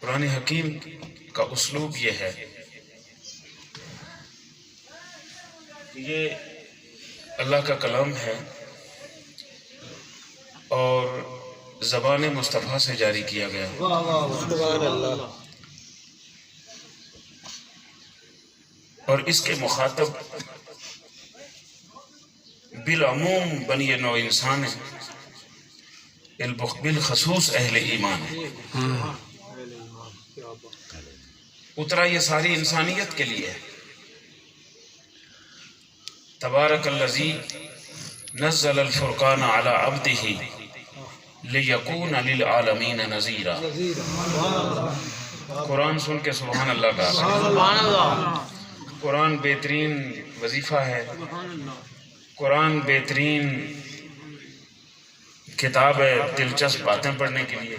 قرآن حکیم کا اسلوب یہ ہے کہ یہ اللہ کا کلام ہے اور زبان مصطفیٰ سے جاری کیا گیا ہے. سبحان اللہ. اور اس کے مخاطب بالعموم بنی نوع انسان ہے، بالخصوص اہل ایمان ہے. اترا یہ ساری انسانیت کے لیے ہے. تبارک الذی نزل الفرقان علی عبدہ لیکون للعالمین نذیرا. قرآن سن کے سبحان اللہ کا. سبحان اللہ. قرآن بہترین وظیفہ ہے، قرآن بہترین کتاب ہے دلچسپ باتیں پڑھنے کے لیے.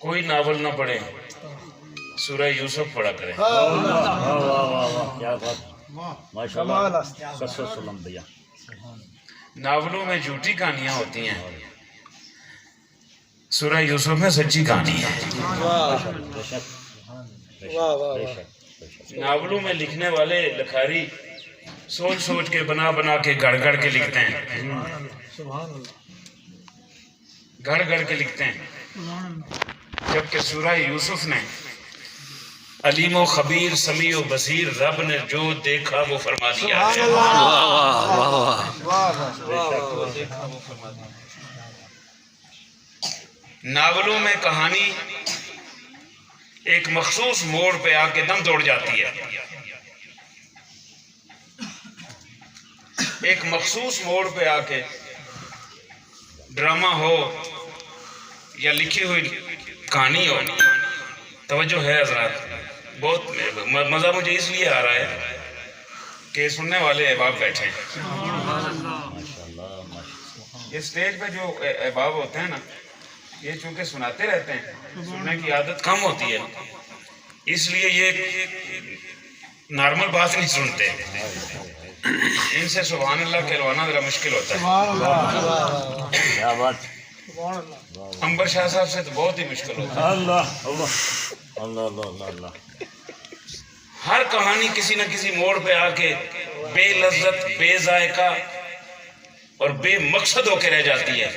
کوئی ناول نہ پڑھے، سورہ یوسف پڑھا کریں. ناولوں میں جھوٹی کہانیاں ہوتی ہیں، سورہ یوسف میں سچی کہانی ہے. ناولوں میں لکھنے والے لکھاری سوچ سوچ کے بنا بنا کے گڑ گڑ کے لکھتے ہیں، گڑ گڑ کے لکھتے ہیں. جبکہ سورہ یوسف نے علیم و خبیر سمیع و بصیر رب نے جو دیکھا وہ فرما دیا ہے. ناولوں میں کہانی ایک مخصوص موڑ پہ آ کے دم توڑ جاتی ہے. ایک مخصوص موڑ پہ آ کے ڈرامہ ہو یا لکھی ہوئی کہانی ہو. توجہ ہے حضرات؟ بہت مزہ مجھے اس لیے آ رہا ہے کہ سننے والے احباب بیٹھے ہیں. یہ سٹیج پہ جو احباب ہوتے ہیں نا، یہ چونکہ سناتے رہتے ہیں، سننے کی عادت کم ہوتی ہے، اس لیے یہ نارمل بات نہیں سنتے. ان سے سبحان اللہ کہلوانا ذرا مشکل ہوتا ہے. انبر شاہ صاحب سے تو بہت ہی مشکل ہوتا ہے. ہر کہانی کسی نہ کسی موڑ پہ آ کے بے لذت، بے ذائقہ اور بے مقصد ہو کے رہ جاتی ہے.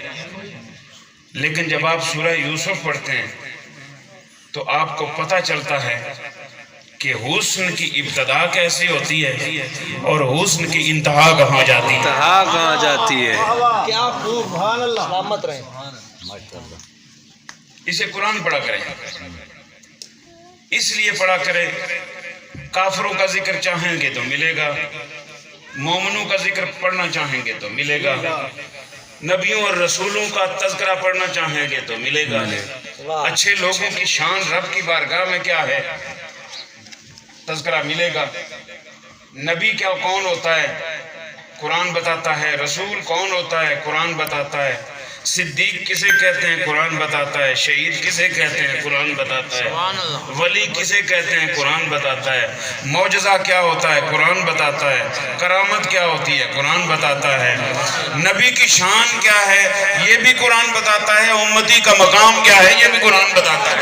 لیکن جب آپ سورہ یوسف پڑھتے ہیں تو آپ کو پتہ چلتا ہے کہ حسن کی ابتدا کیسی ہوتی ہے اور حسن کی انتہا کہاں جاتی ہے. کیا خوب. سبحان اللہ. سلامت رہیں. اسے قرآن پڑھا کریں، اس لیے پڑھا کریں کافروں کا ذکر چاہیں گے تو ملے گا، مومنوں کا ذکر پڑھنا چاہیں گے تو ملے گا، نبیوں اور رسولوں کا تذکرہ پڑھنا چاہیں گے تو ملے گا. اچھے لوگوں کی شان رب کی بارگاہ میں کیا ہے، تذکرہ ملے گا. نبی کیا کون ہوتا ہے قرآن بتاتا ہے، رسول کون ہوتا ہے قرآن بتاتا ہے، صدیق کسے کہتے ہیں قرآن بتاتا ہے، شہید کسے کہتے ہیں قرآن بتاتا ہے، ولی کسے کہتے ہیں قرآن بتاتا ہے، معجزہ کیا ہوتا ہے قرآن بتاتا ہے، کرامت کیا ہوتی ہے قرآن بتاتا ہے، نبی کی شان کیا ہے یہ بھی قرآن بتاتا ہے، امتی کا مقام کیا ہے یہ بھی قرآن بتاتا ہے.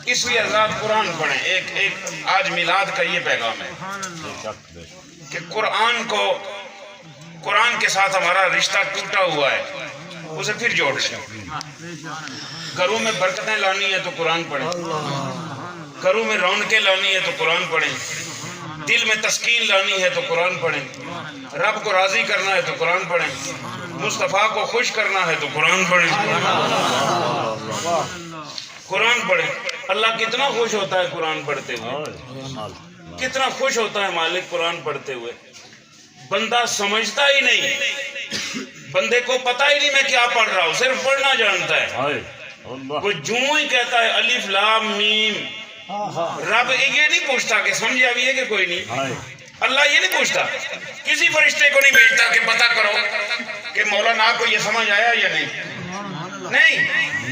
اس لیے حضرات قرآن پڑھیں. ایک آج میلاد کا یہ پیغام ہے کہ قرآن کے ساتھ ہمارا رشتہ ٹوٹا ہوا ہے، اسے پھر جوڑ لیں. گھروں میں برکتیں لانی ہے تو قرآن پڑھیں، گھروں میں رونقیں لانی ہے تو قرآن پڑھیں، دل میں تسکین لانی ہے تو قرآن پڑھیں، رب کو راضی کرنا ہے تو قرآن پڑھیں، مصطفیٰ کو خوش کرنا ہے تو قرآن پڑھیں. قرآن پڑھیں. اللہ کتنا خوش ہوتا ہے قرآن پڑھتے ہوئے، کتنا خوش ہوتا ہے مالک قرآن پڑھتے ہوئے. بندہ سمجھتا ہی نہیں، بندے کو پتہ ہی نہیں میں کیا پڑھ رہا ہوں، صرف پڑھنا جانتا ہے. وہ جوں ہی کہتا ہے الف لام میم، رب یہ نہیں پوچھتا کہ سمجھا بھی ہے کہ کوئی نہیں. اللہ یہ نہیں پوچھتا، کسی فرشتے کو نہیں بھیجتا کہ پتہ کرو کہ مولانا کو یہ سمجھ آیا یا نہیں. نہیں،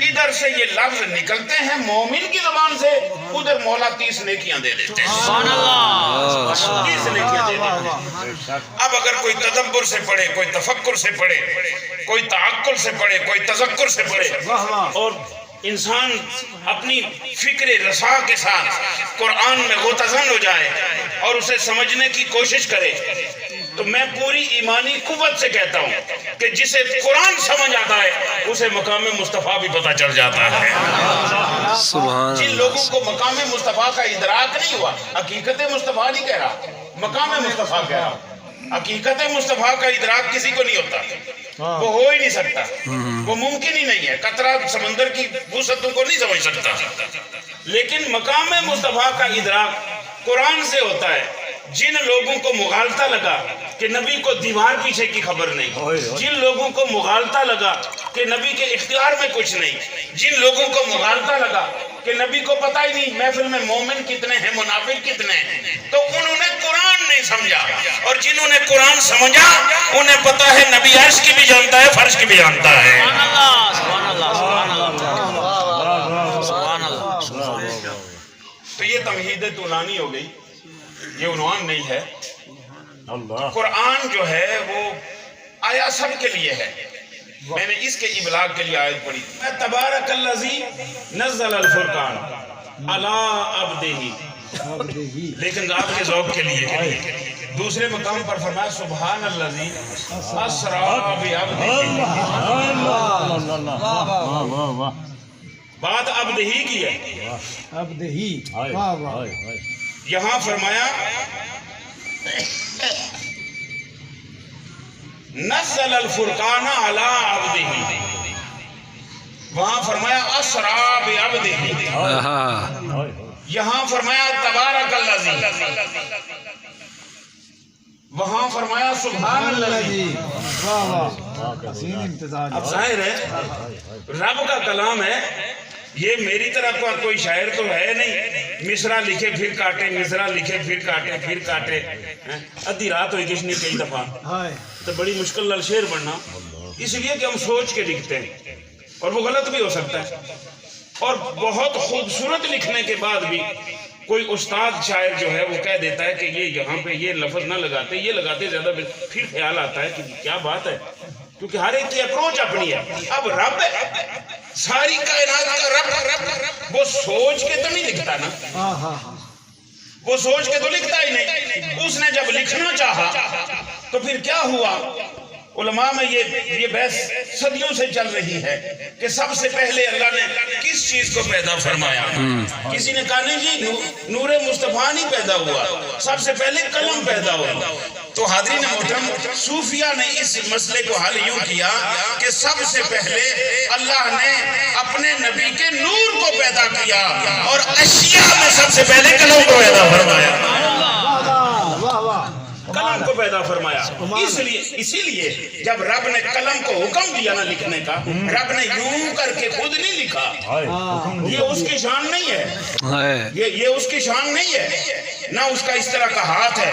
ادھر سے یہ لفظ نکلتے ہیں مومن کی زبان سے، ادھر مولا 30 نیکیاں دے دیتے ہیں، 30 نیکیاں دے دیتے ہیں۔ اب اگر کوئی تدبر سے پڑھے، کوئی تفکر سے پڑھے، کوئی تعقل سے پڑھے، کوئی تذکر سے پڑھے، اور انسان اپنی فکر رسا کے ساتھ قرآن میں غوطہ-زن ہو جائے اور اسے سمجھنے کی کوشش کرے، تو میں پوری ایمانی قوت سے کہتا ہوں کہ جسے قرآن سمجھ آتا ہے اسے مقام مصطفیٰ بھی پتہ چل جاتا ہے۔ جن لوگوں کو مقام مصطفیٰ کا ادراک نہیں ہوا، حقیقت مصطفیٰ نہیں کہہ رہا، مقام مصطفیٰ کہہ رہا، حقیقت مصطفیٰ کا ادراک کسی کو نہیں ہوتا، وہ ہو ہی نہیں سکتا، وہ ممکن ہی نہیں ہے، قطرہ سمندر کی وسعتوں کو نہیں سمجھ سکتا، لیکن مقام مصطفیٰ کا ادراک قرآن سے ہوتا ہے۔ جن لوگوں کو مغالطہ لگا کہ نبی کو دیوار پیچھے کی خبر نہیں، جن لوگوں کو مغالطہ لگا کہ نبی کے اختیار میں کچھ نہیں، جن لوگوں کو مغالطہ لگا کہ نبی کو پتہ ہی نہیں محفل میں مومن کتنے ہیں، منافق کتنے ہیں، تو انہوں نے قرآن نہیں سمجھا، اور جنہوں نے قرآن سمجھا انہیں پتہ ہے نبی عرش کی بھی جانتا ہے، فرش کی بھی جانتا ہے۔ تو یہ تمہید طولانی ہو گئی، یہ عنوان نہیں ہے۔ قرآن جو ہے وہ آیا سب کے لیے ہے، میں نے اس کے ابلاغ کے لیے آیت پڑھی تھی، تبارک الذی نزل الفرقان علی عبدہ، لیکن آپ کے ذوق کے لیے دوسرے مقام پر فرمایا سبحان الذی اسری بعبدہ، بات عبدہ کی ہے، یہاں فرمایا نزل الفرقان علی عبدہ، وہاں فرمایا اسری بعبدہ، یہاں فرمایا تبارک الذی، وہاں فرمایا سبحان الذی۔ اب ظاہر ہے رب کا کلام ہے، یہ میری طرح کا کوئی شاعر تو ہے نہیں، مصرع لکھے پھر کاٹے، مصرع لکھے پھر کاٹے، پھر کاٹے، ادھی رات ہوئی کس نے کئی دفعہ، تو بڑی مشکل نال شعر بننا، اس لیے کہ ہم سوچ کے لکھتے ہیں اور وہ غلط بھی ہو سکتا ہے، اور بہت خوبصورت لکھنے کے بعد بھی کوئی استاد شاعر جو ہے وہ کہہ دیتا ہے کہ یہ یہاں پہ یہ لفظ نہ لگاتے، یہ لگاتے زیادہ، پھر خیال آتا ہے کہ کیا بات ہے، کیونکہ ہر ایک کی اپروچ اپنی ہے۔ اب رب ساری کائنات کا رب وہ سوچ کے تو نہیں لکھتا نا، وہ سوچ کے تو لکھتا ہی نہیں، اس نے جب لکھنا چاہا تو پھر کیا ہوا؟ علماء میں یہ بحث صدیوں سے چل رہی ہے کہ سب سے پہلے اللہ نے کس چیز کو پیدا فرمایا۔ کسی نے کہا نہیں جی نور مصطفیٰ نہیں پیدا ہوا، سب سے پہلے قلم پیدا ہوا۔ تو حاضرین محترم، صوفیہ نے اس مسئلے کو حل یوں کیا کہ سب سے پہلے اللہ نے اپنے نبی کے نور کو پیدا کیا اور اشیاء میں سب سے پہلے قلم کو پیدا فرمایا، قلم کو پیدا فرمایا۔ اسی لیے جب رب نے قلم کو حکم دیا نہ لکھنے کا، رب نے یوں کر کے خود نہیں لکھا، یہ اس کی شان نہیں ہے، یہ اس کی شان نہیں ہے، نہ اس کا اس طرح کا ہاتھ ہے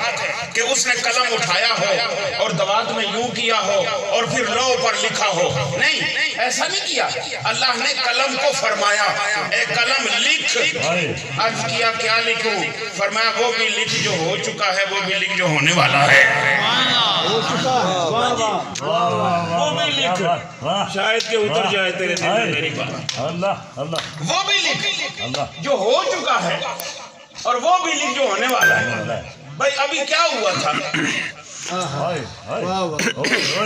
کہ اس نے قلم اٹھایا ہو اور دوات میں یوں کیا ہو اور پھر لوح پر لکھا ہو، نہیں، ایسا نہیں کیا۔ اللہ نے قلم کو فرمایا اے قلم لکھ، عرض کیا کیا لکھوں؟ فرمایا وہ بھی لکھ جو ہو چکا ہے، وہ بھی لکھ جو ہونے والا ہے، وہ بھی لکھ، شاید کہ اتر جائے تیرے دل میں میری بات، وہ بھی لکھ جو ہو چکا ہے اور وہ بھی لکھ جو ہونے والا ہے۔ بھائی ابھی کیا ہوا تھا؟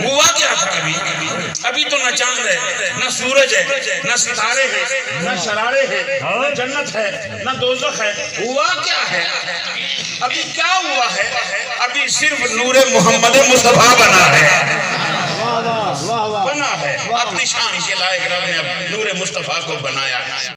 ہوا کیا تھا ابھی تو نہ چاند ہے، نہ سورج ہے، نہ ستارے ہیں، نہ شرارے ہیں، نہ جنت ہے، نہ دوزخ ہے، ہوا کیا ہے؟ ابھی کیا ہوا ہے؟ ابھی صرف نور محمد مصطفیٰ بنا ہے، اپنی شان کے لائق رب نے نور مصطفیٰ کو بنایا۔